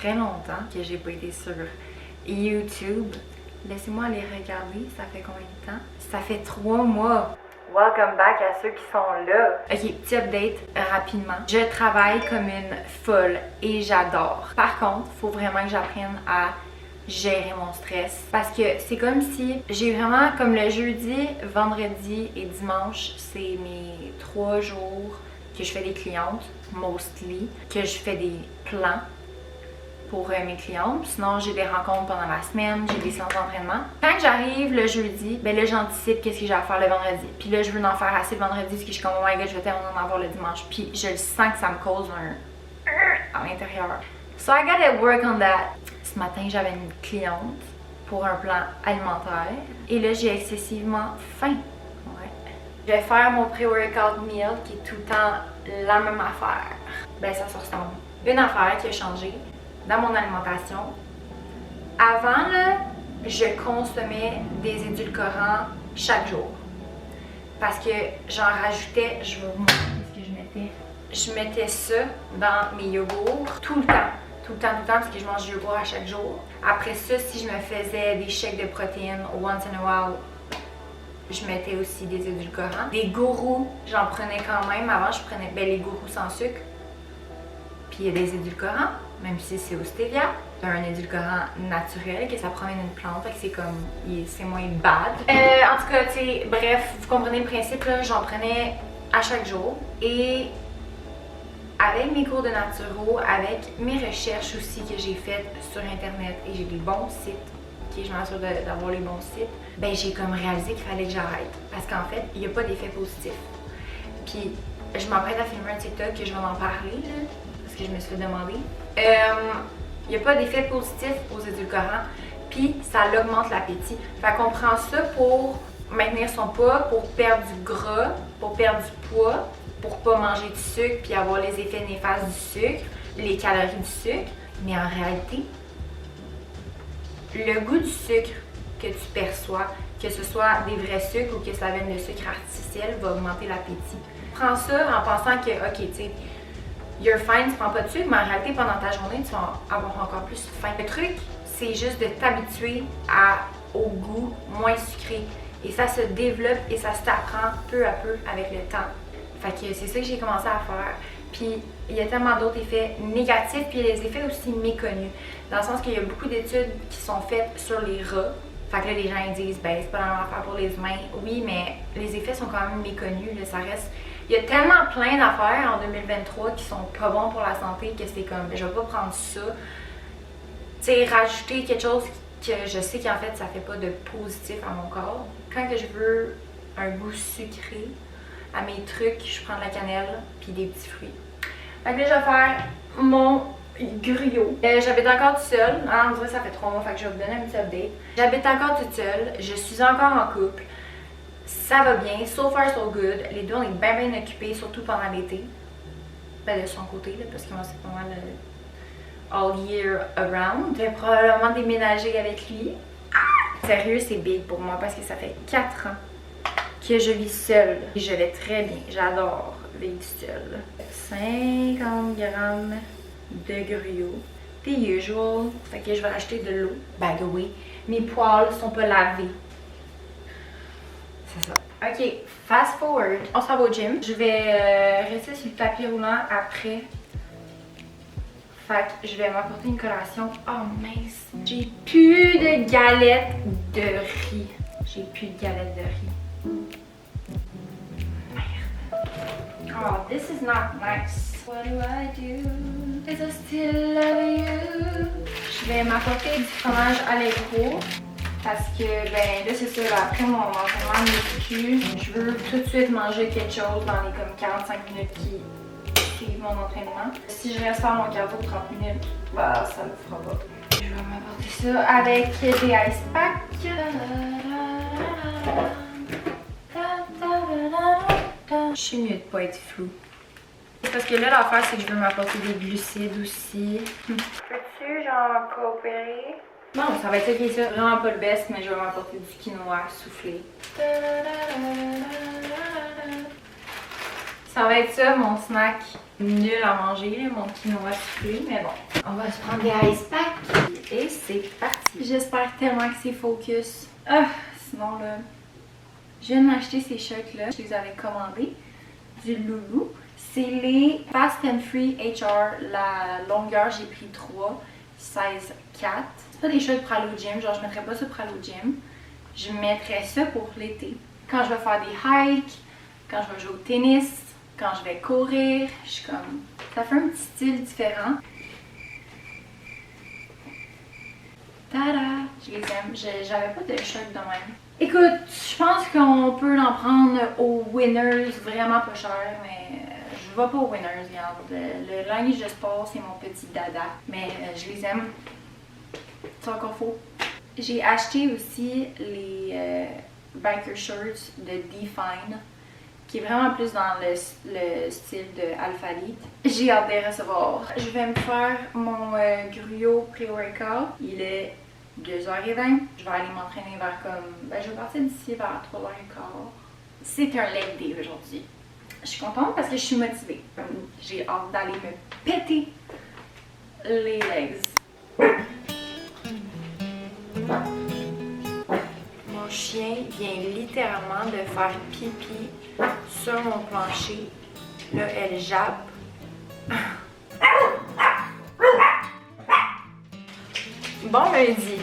très longtemps que j'ai pas été sur YouTube. Laissez-moi aller regarder, ça fait combien de temps? Ça fait 3 mois. Welcome back à ceux qui sont là. Ok, petit update rapidement. Je travaille comme une folle et j'adore. Par contre, il faut vraiment que j'apprenne à gérer mon stress. Parce que c'est comme si j'ai vraiment, comme le jeudi, vendredi et dimanche, c'est mes 3 jours que je fais des clientes, mostly, que je fais des plans pour mes clientes. Sinon, j'ai des rencontres pendant la semaine, j'ai des séances d'entraînement. Quand j'arrive le jeudi, ben là, j'anticipe qu'est-ce que j'ai à faire le vendredi. Puis là, je veux en faire assez le vendredi parce que je suis comme, oh my god, je vais tellement en avoir le dimanche. Puis je le sens que ça me cause un à l'intérieur. So I gotta work on that. Ce matin, j'avais une cliente pour un plan alimentaire. Et là, j'ai excessivement faim. Ouais. Je vais faire mon pré-workout meal qui est tout le temps la même affaire. Ben, ça se ressemble. Une affaire qui a changé dans mon alimentation. Avant, là, je consommais des édulcorants chaque jour. Parce que j'en rajoutais, je vais vous montrer ce que je mettais. Je mettais ça dans mes yogourts tout le temps. Tout le temps, parce que je mange du yogourt à chaque jour. Après ça, si je me faisais des shakes de protéines once in a while, je mettais aussi des édulcorants. Des gourous, j'en prenais quand même. Avant, je prenais les gourous sans sucre. Puis il y a des édulcorants, même si c'est au stevia. C'est un édulcorant naturel, que ça provient d'une plante, fait que c'est comme, c'est moins bad. En tout cas, tu sais, bref, vous comprenez le principe, là, j'en prenais à chaque jour. Et avec mes cours de naturo, avec mes recherches aussi que j'ai faites sur internet, et j'ai des bons sites, ok, je m'assure d'avoir les bons sites, ben j'ai comme réalisé qu'il fallait que j'arrête. Parce qu'en fait, il n'y a pas d'effet positif. Puis, je m'apprête à filmer un TikTok que je vais en parler, là, parce que je me suis fait demander. Il n'y a pas d'effet positif aux édulcorants, puis ça augmente l'appétit. Fait qu'on prend ça pour maintenir son poids, pour perdre du gras, pour perdre du poids, pour pas manger du sucre puis avoir les effets néfastes du sucre, les calories du sucre. Mais en réalité, le goût du sucre que tu perçois, que ce soit des vrais sucres ou que ça vienne de sucre artificiel, va augmenter l'appétit. Prends ça en pensant que, ok, tu sais, you're fine, tu prends pas de sucre, mais en réalité, pendant ta journée, tu vas avoir encore plus faim. Le truc, c'est juste de t'habituer au goût moins sucré. Et ça se développe et ça s'apprend peu à peu avec le temps. Fait que c'est ça que j'ai commencé à faire. Puis il y a tellement d'autres effets négatifs, puis il y a des effets aussi méconnus. Dans le sens qu'il y a beaucoup d'études qui sont faites sur les rats. Fait que là, les gens ils disent, ben c'est pas la même affaire pour les humains. Oui, mais les effets sont quand même méconnus, là, ça reste. Il y a tellement plein d'affaires en 2023 qui sont pas bons pour la santé que c'est comme, je vais pas prendre ça. Tu sais, rajouter quelque chose que je sais qu'en fait ça fait pas de positif à mon corps. Quand que je veux un goût sucré à mes trucs, je prends de la cannelle puis des petits fruits. Fait que là, je vais faire mon griot. J'habite encore toute seule. On dirait que ça fait 3 mois, fait que je vais vous donner un petit update. J'habite encore toute seule. Je suis encore en couple. Ça va bien. So far, so good. Les deux, on est bien occupés, surtout pendant l'été. Ben, de son côté, là, parce que moi, c'est pas mal all year around. Je vais probablement déménager avec lui. Ah! Sérieux, c'est big pour moi parce que ça fait 4 ans que je vis seule. Et je vais très bien. J'adore vivre seule. 50 grammes de gruau. The usual. Fait que je vais acheter de l'eau. By the way, mes poils sont pas lavés. C'est ça. Ok, fast forward. On s'en va au gym. Je vais rester sur le tapis roulant après. Fait que je vais m'apporter une collation. Oh mince. J'ai plus de galettes de riz. J'ai plus de galettes de riz. Merde. Oh, this is not nice. What do I do? Is I still love you? Je vais m'apporter du fromage Allegro. Parce que, ben là, c'est ça, là, après mon entraînement de muscu, je veux tout de suite manger quelque chose dans les comme 45 minutes qui suivent mon entraînement. Si je reste faire mon cardio 30 minutes, bah ça le fera pas. Je vais m'apporter ça avec des ice packs. Je suis mieux de pas être floue. Parce que là, l'affaire, c'est que je veux m'apporter des glucides aussi. Peux-tu, genre, coopérer? Non, ça va être ok, ça. Vraiment pas le best, mais je vais m'apporter du quinoa soufflé. Ça va être ça, mon snack nul à manger, mon quinoa soufflé, mais bon. On va se prendre des ice packs et c'est parti. J'espère tellement que c'est focus. Ah, sinon là, je viens de m'acheter ces shirts là. Je les avais commandés du Loulou. C'est les Fast and Free HR. La longueur, j'ai pris 3, size 4. C'est pas des shirts pour aller au gym. Genre, je mettrais pas ça pour aller au gym. Je mettrais ça pour l'été. Quand je vais faire des hikes, quand je vais jouer au tennis, quand je vais courir, je suis comme... Ça fait un petit style différent. Tada! Je les aime. J'avais pas de shirt de même. Écoute, je pense qu'on peut en prendre aux Winners, vraiment pas cher, mais je vais pas aux Winners, regarde. Le linge de sport, c'est mon petit dada, mais je les aime. C'est encore faux. J'ai acheté aussi les biker shirts de Define, qui est vraiment plus dans le style de Alphalete. J'ai hâte de les recevoir. Je vais me faire mon Gruyo pré-workout. Il est 2h20. Je vais aller m'entraîner vers comme... Ben, je vais partir d'ici vers 3h15. C'est un leg day aujourd'hui. Je suis contente parce que je suis motivée. J'ai hâte d'aller me péter les legs. Mon chien vient littéralement de faire pipi sur mon plancher. Là, elle jappe. Bon lundi.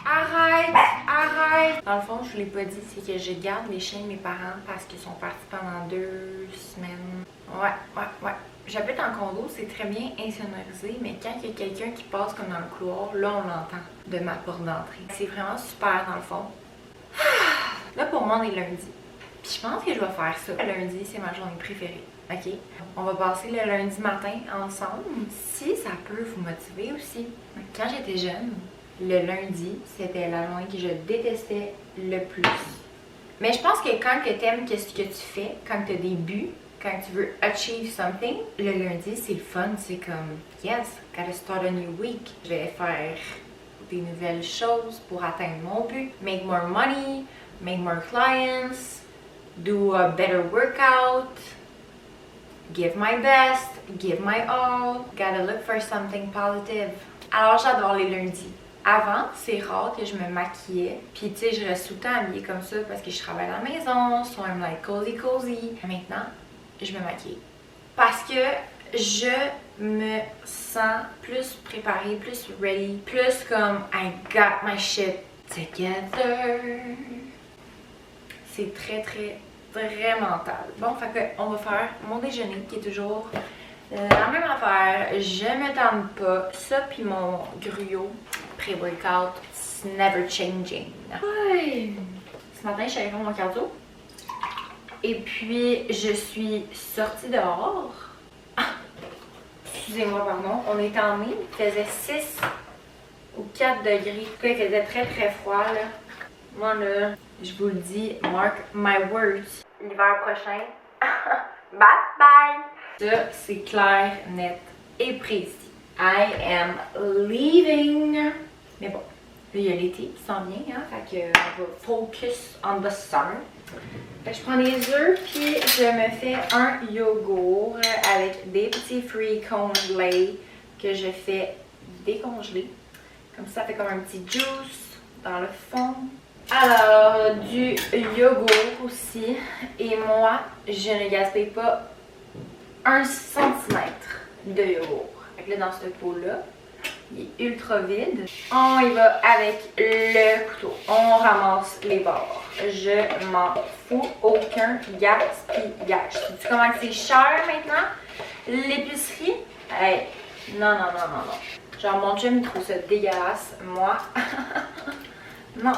Arrête! Arrête! Dans le fond, je vous l'ai pas dit, c'est que je garde les chiens de mes parents parce qu'ils sont partis pendant 2 semaines. Ouais. J'habite en condo, c'est très bien insonorisé, mais quand il y a quelqu'un qui passe comme dans le couloir, là, on l'entend de ma porte d'entrée. C'est vraiment super, dans le fond. Là, pour moi, on est lundi. Puis je pense que je vais faire ça. Le lundi, c'est ma journée préférée. OK? On va passer le lundi matin ensemble, si ça peut vous motiver aussi. Quand j'étais jeune, le lundi, c'était la journée que je détestais le plus. Mais je pense que quand tu aimes ce que tu fais, quand tu as des buts, quand tu veux achieve something, le lundi, c'est le fun. C'est comme, yes, gotta start a new week. Je vais faire des nouvelles choses pour atteindre mon but. Make more money, make more clients, do a better workout, give my best, give my all. Gotta look for something positive. Alors, j'adore les lundis. Avant, c'est rare que je me maquillais. Puis, tu sais, je reste tout le temps habillée comme ça parce que je travaille à la maison. So I'm like cozy. Maintenant, je me maquille. Parce que je me sens plus préparée, plus ready, plus comme I got my shit together. C'est très mental. Bon, fait que on va faire mon déjeuner qui est toujours la même affaire. Je me tente pas. Ça puis mon Gruyo pré-workout, it's never changing. Ouais. Ce matin, je suis allée faire mon cardio. Et puis, je suis sortie dehors. Excusez-moi, pardon. On était en mai. Il faisait 6 ou 4 degrés. Il faisait très froid, là. Moi, là, je vous le dis, mark my words. L'hiver prochain, bye! Ça, c'est clair, net et précis. I am leaving. Mais bon, là, il y a l'été qui s'en vient, hein. Fait que on va focus on the summer. Fait que je prends des œufs, puis je me fais un yogourt avec des petits free cone lait que je fais décongeler. Comme ça fait comme un petit juice dans le fond. Alors, du yogourt aussi. Et moi, je ne gaspille pas 1 centimètre de yogourt. Fait que là, dans ce pot-là, il est ultra vide. On y va avec le couteau. On ramasse les bords. Je m'en fous. Aucun gaspillage. Sais-tu comment c'est cher maintenant? L'épicerie? Hey, non. Genre, mon chum, il trouve ça dégueulasse. Moi, non.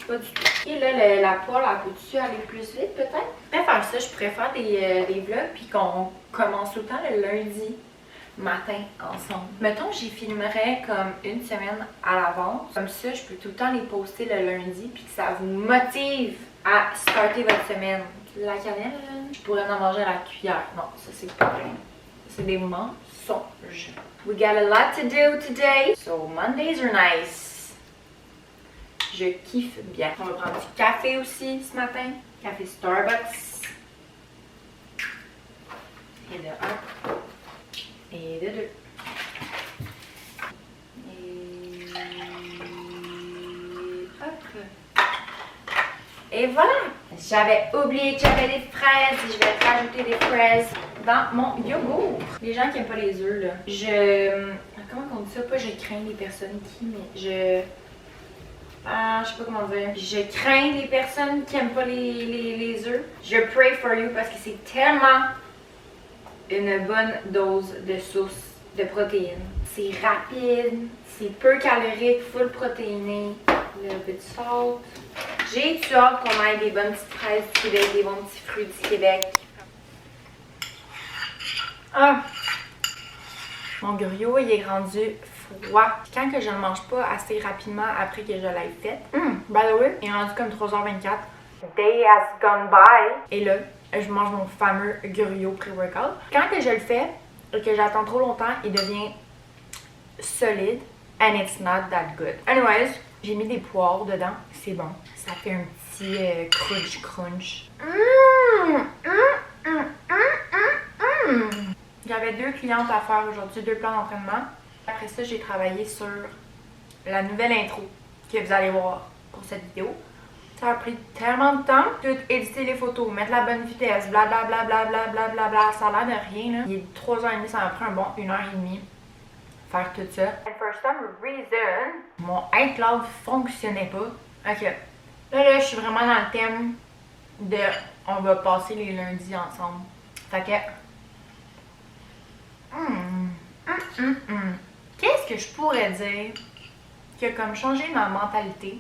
Pas du tout. Et là, la poêle, elle peut-tu aller plus vite, peut-être? Je pourrais faire ça. Je pourrais faire des vlogs, puis qu'on commence tout le temps le lundi matin ensemble. Mettons, j'y filmerais comme une semaine à l'avance. Comme ça, je peux tout le temps les poster le lundi puis que ça vous motive à starter votre semaine. La cannelle, je pourrais en manger à la cuillère. Non, ça c'est pas vrai. C'est des mensonges. We got a lot to do today. So Mondays are nice. Je kiffe bien. On va prendre du café aussi ce matin. Café Starbucks. Et de 1. Et de 2. Et hop. Et voilà! J'avais oublié que j'avais des fraises et je vais rajouter des fraises dans mon yogourt. Les gens qui n'aiment pas les œufs, là, comment on dit ça? Pas je crains les personnes qui, mais je sais pas comment dire. Je crains les personnes qui n'aiment pas les œufs. Je pray for you parce que c'est tellement une bonne dose de source de protéines. C'est rapide, c'est peu calorique, full protéiné, le bit de salt. J'ai hâte qu'on aille des bonnes petites fraises du Québec, des bons petits fruits du Québec. Ah! Mon gruau, il est rendu froid. Quand que je ne mange pas assez rapidement après que je l'ai fait, by the way, il est rendu comme 3h24. Day has gone by. Et là, je mange mon fameux gruau pré-workout. Quand que je le fais et que j'attends trop longtemps, il devient solide. And it's not that good. Anyways, j'ai mis des poires dedans. C'est bon. Ça fait un petit crunch. J'avais 2 clientes à faire aujourd'hui, 2 plans d'entraînement. Après ça, j'ai travaillé sur la nouvelle intro que vous allez voir pour cette vidéo. Ça a pris tellement de temps. Tout éditer les photos, mettre la bonne vitesse, blablabla, blablabla. Ça a l'air de rien, là. Il est 3h30, ça m'a pris un bon 1h30 faire tout ça. And for some reason, mon iCloud fonctionnait pas. Ok. Là, je suis vraiment dans le thème de on va passer les lundis ensemble. Fait que. Qu'est-ce que je pourrais dire qui a comme changé ma mentalité?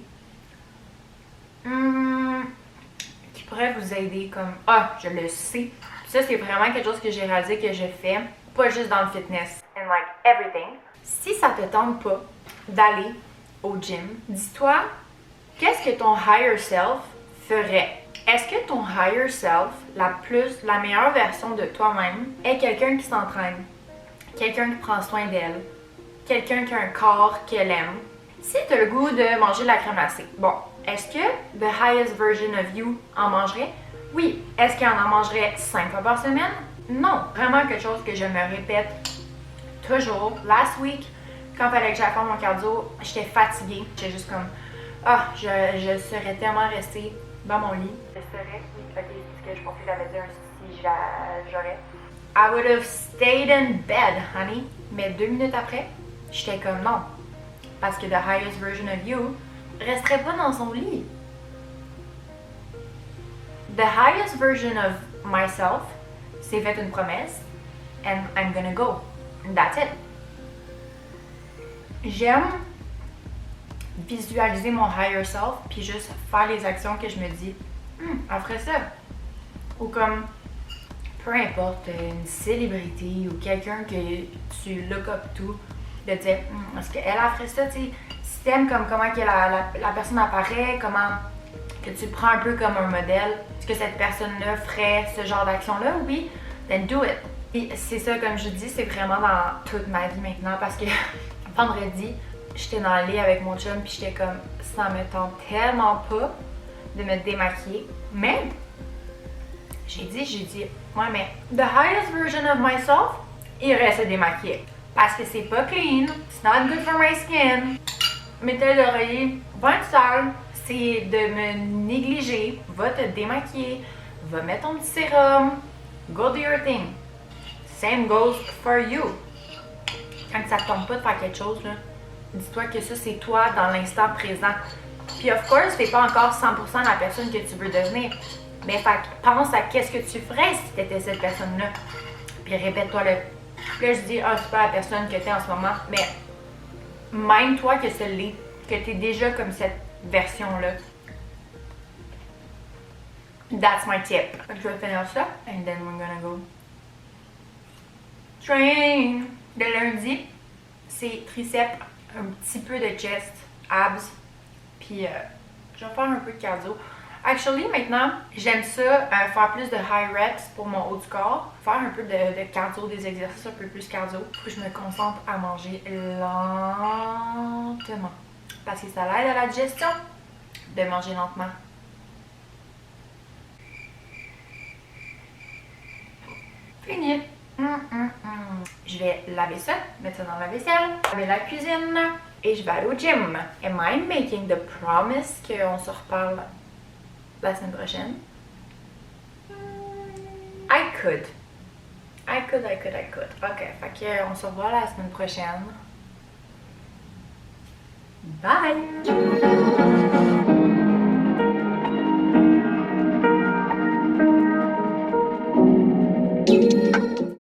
Qui pourrait vous aider comme je le sais. Ça, c'est vraiment quelque chose que j'ai réalisé que je fais, pas juste dans le fitness. And like everything. Si ça te tente pas d'aller au gym, dis-toi, qu'est-ce que ton higher self ferait? Est-ce que ton higher self, la meilleure version de toi-même, est quelqu'un qui s'entraîne, quelqu'un qui prend soin d'elle, quelqu'un qui a un corps qu'elle aime? Si tu as le goût de manger de la crème glacée, bon, est-ce que the highest version of you en mangerait? Oui. Est-ce qu'elle en mangerait 5 fois par semaine? Non. Vraiment quelque chose que je me répète toujours. Last week, quand il fallait que j'aille faire mon cardio, j'étais fatiguée. J'étais juste comme, je serais tellement restée dans mon lit. Je serais, oui, ok, ce que je pensais que j'avais dit si j'aurais. I would have stayed in bed, honey. Mais 2 minutes après, j'étais comme non. Parce que the highest version of you resterait pas dans son lit. The highest version of myself s'est fait une promesse and I'm gonna go. And that's it. J'aime visualiser mon higher self puis juste faire les actions que je me dis elle ferait ça. Ou comme peu importe, une célébrité ou quelqu'un que tu look up to, de dire est-ce qu'elle ferait ça, tu sais, si t'aimes comme comment que la personne apparaît, comment que tu prends un peu comme un modèle, est-ce que cette personne-là ferait ce genre d'action-là, oui, then do it. Et c'est ça, comme je dis, c'est vraiment dans toute ma vie maintenant parce que vendredi, j'étais dans le lit avec mon chum puis j'étais comme ça me tente tellement pas de me démaquiller, mais j'ai dit ouais, mais the highest version of myself irait se démaquiller parce que c'est pas clean, it's not good for my skin. Mettez l'oreiller, va être sale, c'est de me négliger, va te démaquiller, va mettre ton petit sérum, go do your thing. Same goes for you. Quand ça te tombe pas de faire quelque chose, là, dis-toi que ça c'est toi dans l'instant présent. Puis of course, t'es pas encore 100% la personne que tu veux devenir. Mais pense à qu'est-ce que tu ferais si t'étais cette personne-là. Puis répète-toi-le. Puis là, je dis, c'est pas la personne que t'es en ce moment. Mais mind-toi que t'es déjà comme cette version-là. That's my tip. Donc, je vais finir ça. And then we're gonna go train. Le lundi, c'est triceps, un petit peu de chest, abs. Puis je vais faire un peu de cardio. Actually, maintenant, j'aime ça, faire plus de high reps pour mon haut du corps, faire un peu de cardio, des exercices un peu plus cardio, pour que je me concentre à manger lentement. Parce que ça l'aide à la digestion de manger lentement. Fini. je vais laver ça, mettre ça dans la vaisselle, laver la cuisine et je vais aller au gym. Am I making the promise qu'on se reparle la semaine prochaine? I could. Ok, fait que on se revoit la semaine prochaine. Bye!